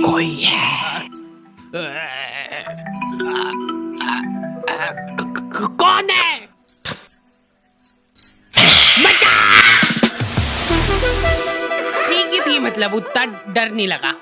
कोई है। कौन है? ठीक ही थी, मतलब उतना डर नहीं लगा।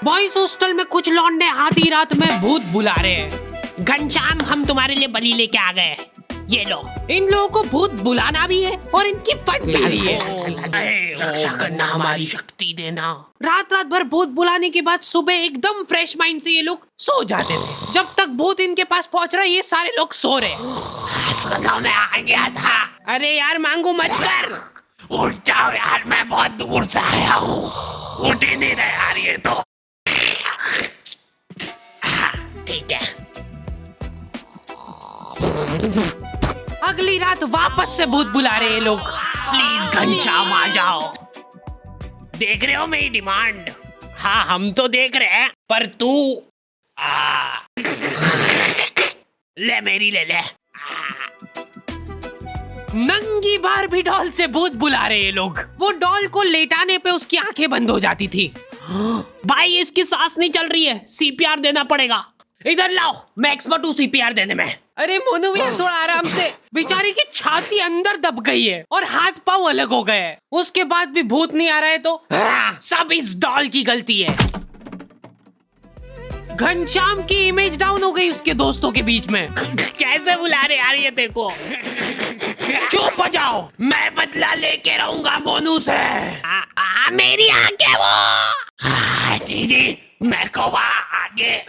बॉयज हॉस्टल में कुछ लौंडे आधी रात में भूत बुला रहे हैं। घनश्याम, हम तुम्हारे लिए बलि लेके आ गए, ये लो। इन लोगों को भूत बुलाना भी है और इनकी फट भी रही है। रक्षा करना हमारी शक्ति देना। रात रात भर भूत बुलाने के बाद सुबह एकदम फ्रेश माइंड से ये लोग सो जाते थे। जब तक भूत इनके पास पहुंच रहा है, ये सारे लोग सो रहे। मैं आ गया था। अरे यार मांगू मत कर। उठ जाओ यार, मैं बहुत दूर से आया हूँ। उठ ही नहीं रहा यार ये तो। ठीक है। अगली रात वापस से भूत बुला रहे हैं लोग। प्लीज घनश्याम आ जाओ। देख रहे हो मेरी डिमांड? हाँ हम तो देख रहे हैं, पर तू ले मेरी ले ले। नंगी बारबी डॉल से भूत बुला रहे हैं लोग। वो डॉल को लेटाने पे उसकी आंखें बंद हो जाती थी। भाई इसकी सांस नहीं चल रही है, सीपीआर देना पड़ेगा। इधर लाओ, मैं एक्सपर्ट हूँ सीपीआर देने में। अरे मोनू भैया थोड़ा आराम से। बेचारी की छाती अंदर दब गई है और हाथ पांव अलग हो गए हैं। उसके बाद भी भूत नहीं आ रहा है तो सब इस डॉल की गलती है। घनश्याम की इमेज डाउन हो गई उसके दोस्तों के बीच में। कैसे बुला रहे यार ये देखो। चुप हो जाओ, मैं बदला लेके रहूंगा मोनू से। मेरी आंखें वो। दीदी मेरे को आगे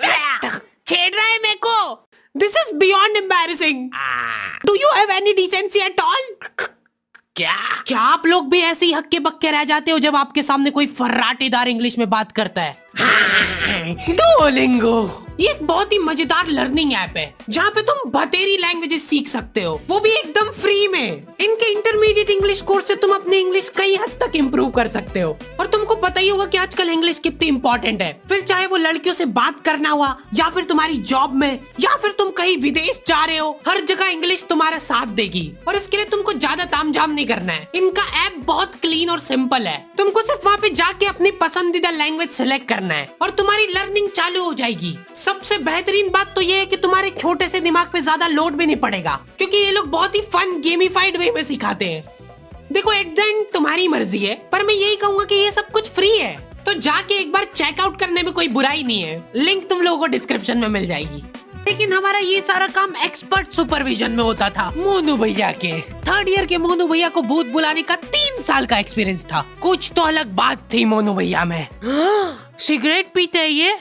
छेड़ रहा है मेरे को। This is beyond embarrassing. Do you have any decency at all? क्या आप लोग भी ऐसे ही हक्के बक्के रह जाते हो जब आपके सामने कोई फर्राटेदार इंग्लिश में बात करता है? डुओलिंगो ये एक बहुत ही मजेदार लर्निंग ऐप है जहाँ पे तुम बतेरी लैंग्वेजेस सीख सकते हो, वो भी एकदम फ्री में। इनके इंटरमीडिएट इंग्लिश कोर्स से तुम अपनी इंग्लिश कई हद तक इम्प्रूव कर सकते हो। और तुमको पता ही होगा कि आजकल इंग्लिश कितनी इंपॉर्टेंट है। फिर चाहे वो लड़कियों से बात करना हुआ, या फिर तुम्हारी जॉब में, या फिर तुम कहीं विदेश जा रहे हो, हर जगह इंग्लिश तुम्हारा साथ देगी। और इसके लिए तुमको ज्यादा तामझाम नहीं करना है। इनका ऐप बहुत क्लीन और सिंपल है। तुमको सिर्फ वहाँ पे जाके अपनी पसंदीदा लैंग्वेज सेलेक्ट करना है और तुम्हारी लर्निंग चालू हो जाएगी। सबसे बेहतरीन बात तो ये है कि तुम्हारे छोटे से दिमाग पे ज्यादा लोड भी नहीं पड़ेगा, क्योंकि ये लोग बहुत ही फन गेमिफाइड वे में सिखाते हैं। देखो एट द एंड तुम्हारी मर्जी है, पर मैं यही कहूंगा कि ये सब कुछ फ्री है, तो जाके एक बार चेकआउट करने में कोई बुराई नहीं है। लिंक तुम लोगों को डिस्क्रिप्शन में मिल जाएगी। लेकिन हमारा ये सारा काम एक्सपर्ट सुपरविजन में होता था मोनू भैया के। थर्ड ईयर के मोनू भैया को भूत बुलाने का 3 साल का एक्सपीरियंस था। कुछ तो अलग बात थी मोनू भैया में। सिगरेट पीते हैं ये।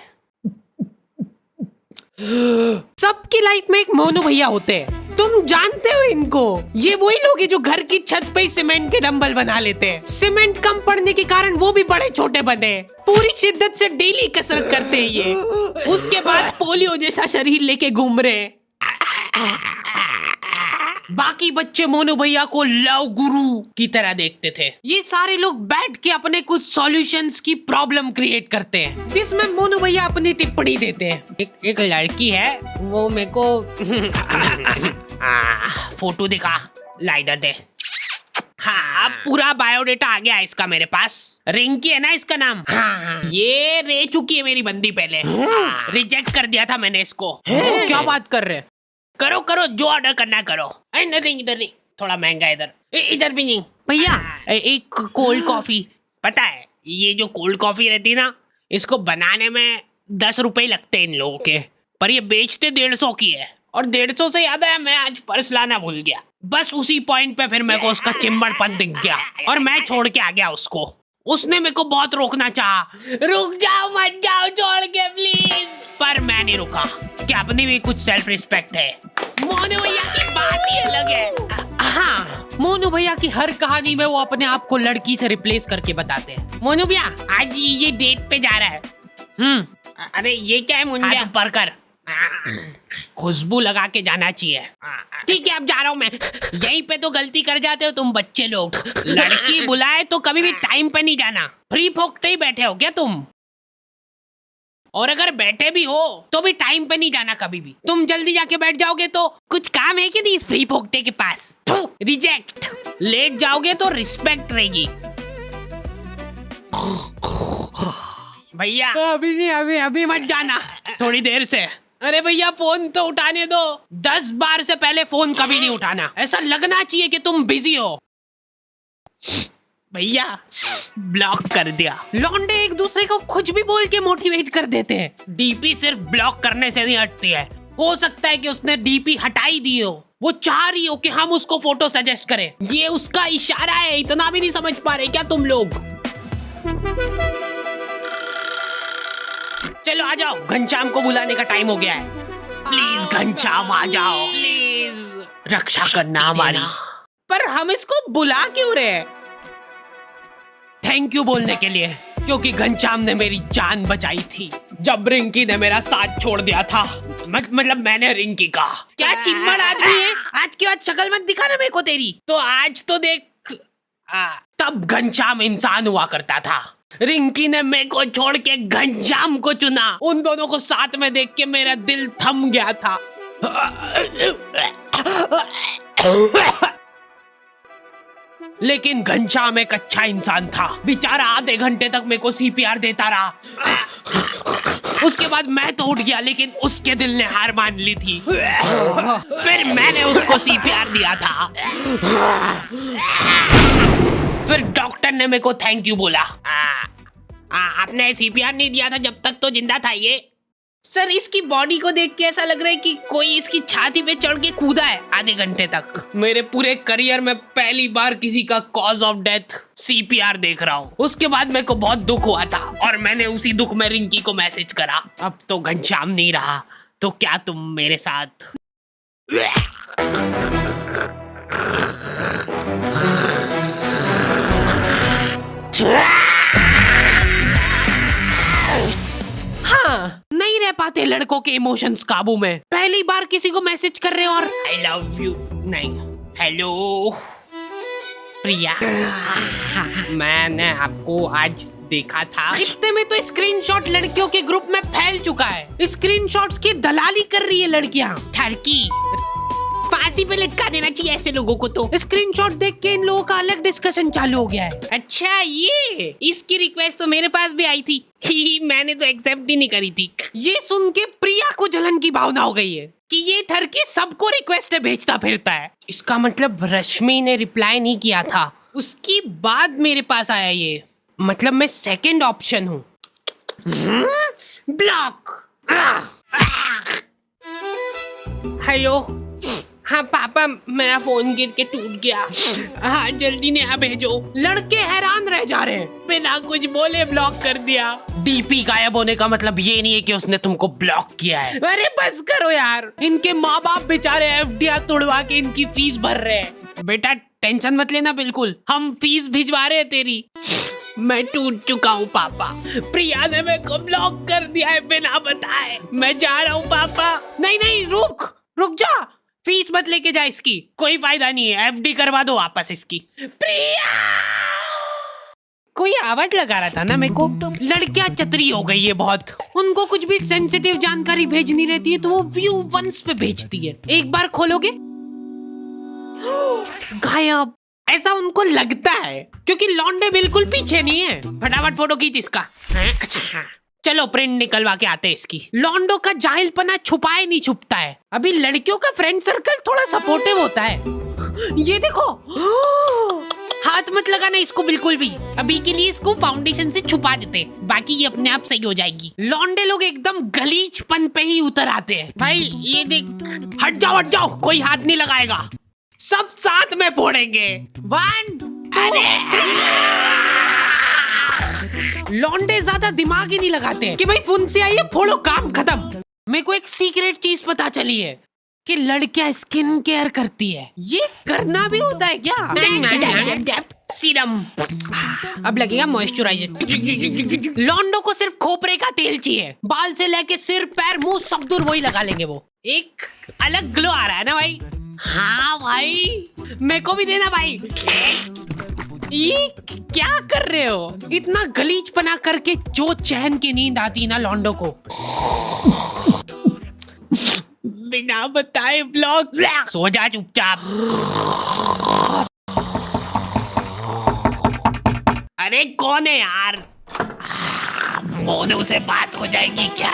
सबकी लाइफ में एक मोनू भैया होते हैं, तुम जानते हो इनको। ये वही लोग हैं जो घर की छत पे सीमेंट के डंबल बना लेते हैं। सीमेंट कम पड़ने के कारण वो भी बड़े छोटे बने। पूरी शिद्दत से डेली कसरत करते हैं ये। उसके बाद पोलियो जैसा शरीर लेके घूम रहे हैं। बाकी बच्चे मोनू भैया को लव गुरु की तरह देखते थे। ये सारे लोग बैठ के अपने कुछ सॉल्यूशंस की प्रॉब्लम क्रिएट करते हैं, जिसमें मोनू भैया अपनी टिप्पणी देते हैं। एक लड़की है, वो मेरे को फोटो दिखा, ला इधर दे। हाँ पूरा बायोडेटा आ गया इसका मेरे पास। रिंकी है ना इसका नाम। हाँ ये रह चुकी है मेरी बंदी पहले। रिजेक्ट कर दिया था मैंने इसको। क्या बात कर रहे? करो करो जो ऑर्डर करना करो। इधर नहीं, इधर नहीं, थोड़ा महंगा इधर। इधर भी नहीं भैया। एक कोल्ड कॉफी। पता है ये जो कोल्ड कॉफी रहती है ना, इसको बनाने में 10 रुपए लगते हैं इन लोगों के, पर ये बेचते 150 की है। और 150 से याद आया, मैं आज पर्स लाना भूल गया। बस उसी पॉइंट पे फिर मेरे को उसका चिंबड़पन दिख गया और मैं छोड़ के आ गया उसको। उसने मेरे को बहुत रोकना चाहा, रुक जाओ मत जाओ छोड़ के प्लीज, पर मैं नहीं रुका कि अपनी भी कुछ सेल्फ रिस्पेक्ट है। मोनू भैया की बात ही अलग है। हाँ मोनू भैया की हर कहानी में वो अपने आप को लड़की से रिप्लेस करके बताते हैं। मोनू भैया आज ये डेट पे जा रहा है। अरे ये क्या है मुंडा ऊपर कर, खुशबू लगा के जाना चाहिए। ठीक है अब जा रहा हूँ मैं। यहीं पे तो गलती कर जाते हो तुम बच्चे लोग। लड़की बुलाए तो कभी भी टाइम पे नहीं जाना। फ्री फोकते ही बैठे हो क्या तुम? और अगर बैठे भी हो तो भी टाइम पे नहीं जाना कभी भी। तुम जल्दी जाके बैठ जाओगे तो कुछ काम है कि नहीं इस फ्री फोकते के पास? रिजेक्ट। लेट जाओगे तो रिस्पेक्ट रहेगी। भैया अभी नहीं, अभी अभी मत जाना, थोड़ी देर से। अरे भैया फोन तो उठाने दो, 10 बार से पहले फोन कभी नहीं उठाना, ऐसा लगना चाहिए कि तुम बिजी हो। भैया ब्लॉक कर दिया। लौंडे एक दूसरे को कुछ भी बोल के मोटिवेट कर देते हैं। डीपी सिर्फ ब्लॉक करने से नहीं हटती है, हो सकता है कि उसने डीपी हटाई दी हो, वो चाह रही हो कि हम उसको फोटो सजेस्ट करें। ये उसका इशारा है, इतना भी नहीं समझ पा रहे क्या तुम लोग? चलो आ जाओ, घनश्याम को बुलाने का टाइम हो गया है। प्लीज घनश्याम आ जाओ, प्लीज रक्षा करना हमारी। पर हम इसको बुला क्यों रहे? थैंक यू बोलने के लिए, क्योंकि घनश्याम ने मेरी जान बचाई थी जब रिंकी ने मेरा साथ छोड़ दिया था। मतलब मैंने रिंकी का। क्या चिम्मड़ आदमी है, आज के बाद शक्ल मत दिखाना मेरे को तेरी। तो आज तो देख, तब घनश्याम इंसान हुआ करता था। रिंकी ने मेरे को छोड़ के घनश्याम को चुना। उन दोनों को साथ में देख के मेरा दिल थम गया था। लेकिन घनश्याम एक अच्छा इंसान था, बेचारा आधे घंटे तक मेरे को सीपीआर देता रहा। उसके बाद मैं तो उठ गया, लेकिन उसके दिल ने हार मान ली थी। फिर मैंने उसको सीपीआर दिया था। फिर डॉक्टर ने मेरे को थैंक यू बोला। आपने सीपीआर नहीं दिया था जब तक तो जिंदा था ये। सर इसकी बॉडी को देख के ऐसा लग रहा है कि कोई इसकी छाती पे चढ़ के कूदा है आधे घंटे तक। मेरे पूरे करियर में पहली बार किसी का कॉज ऑफ डेथ सीपीआर देख रहा हूँ। उसके बाद मेरे को बहुत दुख हुआ था और मैंने उसी दुख में रिंकी को मैसेज करा। अब तो घनश्याम नहीं रहा, तो क्या तुम मेरे साथ? हाँ, नहीं रह पाते लड़कों के इमोशंस काबू में। पहली बार किसी को मैसेज कर रहे हो और आई लव यू नहीं, हेलो प्रिया, मैंने आपको आज देखा था। इतने में तो स्क्रीनशॉट लड़कियों के ग्रुप में फैल चुका है। स्क्रीनशॉट्स की दलाली कर रही है लड़कियां। ठरकी फांसी पे लटका देना चाहिए ऐसे लोगों को। तो स्क्रीनशॉट देख के इन लोगों का अलग डिस्कशन चालू हो गया है। अच्छा, ये इसकी रिक्वेस्ट तो मेरे पास भी आई थी। मैंने तो एक्सेप्ट ही नहीं करी थी। ये सुन के प्रिया को जलन की भावना हो गई है कि ये ठरकी सबको रिक्वेस्ट भेजता फिरता है। इसका मतलब रश्मि ने रिप्लाई नहीं किया था, उसकी बाद मेरे पास आया ये। मतलब मैं सेकंड ऑप्शन हूँ। ब्लॉक। हेलो, हाँ पापा, मेरा फोन गिर के टूट गया। हाँ जल्दी नया भेजो। लड़के हैरान रह जा रहे हैं, बिना कुछ बोले ब्लॉक कर दिया। डीपी गायब होने का मतलब ये नहीं है कि उसने तुमको ब्लॉक किया है। अरे बस करो यार, इनके माँ बाप बेचारे एफडीआर तोड़वा के इनकी फीस भर रहे हैं। बेटा टेंशन मत लेना, बिल्कुल हम फीस भिजवा रहे हैं तेरी। मैं टूट चुका हूँ पापा, प्रिया ने मेरे को ब्लॉक कर दिया है बिना बताए। मैं जा रहा हूँ पापा। नहीं नहीं, रुक जा, फीस मत लेके जा इसकी, कोई फायदा नहीं है। एफडी करवा दो वापस इसकी। प्रिया, कोई आवाज लगा रहा था ना मेरे को। लड़कियां चतरी हो गई है बहुत, उनको कुछ भी सेंसिटिव जानकारी भेजनी रहती है तो वो व्यू वंस पे भेजती है। एक बार खोलोगे गायब, ऐसा उनको लगता है क्योंकि लौंडे बिल्कुल पीछे नहीं है। फटाफट फोटो खींच इसका। चलो प्रिंट निकलवा के आते हैं इसकी। लौंडो का जाहिलपना छुपाए नहीं छुपता है। अभी लड़कियों का फ्रेंड सर्कल थोड़ा सपोर्टिव होता है। ये देखो, हाथ मत लगाना इसको बिल्कुल भी। अभी के लिए इसको फाउंडेशन से छुपा देते, बाकी ये अपने आप सही हो जाएगी। लौंडे लोग एकदम गलीचपन पे ही उतर आते हैं। भाई ये देख, हट जाओ, कोई हाथ नहीं लगाएगा, सब साथ में फोड़ेंगे। 1 लौंडे ज्यादा दिमाग ही नहीं लगाते कि भाई फोन से आइए फोड़ो, काम खत्म। मेरे को एक सीक्रेट चीज पता चली है कि लड़कियां स्किन केयर करती है। ये करना भी होता है क्या? सीरम, अब लगेगा मॉइस्चराइजर। लौंडो को सिर्फ खोपरे का तेल चाहिए, बाल से लेके सिर पैर मुंह सब दूर वही लगा लेंगे। वो एक अलग ग्लो आ रहा है ना भाई। हाँ भाई, मेरे को भी देना भाई। ये क्या कर रहे हो? इतना गलीचपना करके जो चैन की नींद आती ना लौंडो को। बिना बताए ब्लॉक। सो जा चुपचाप। अरे कौन है यार? मोनू से बात हो जाएगी क्या?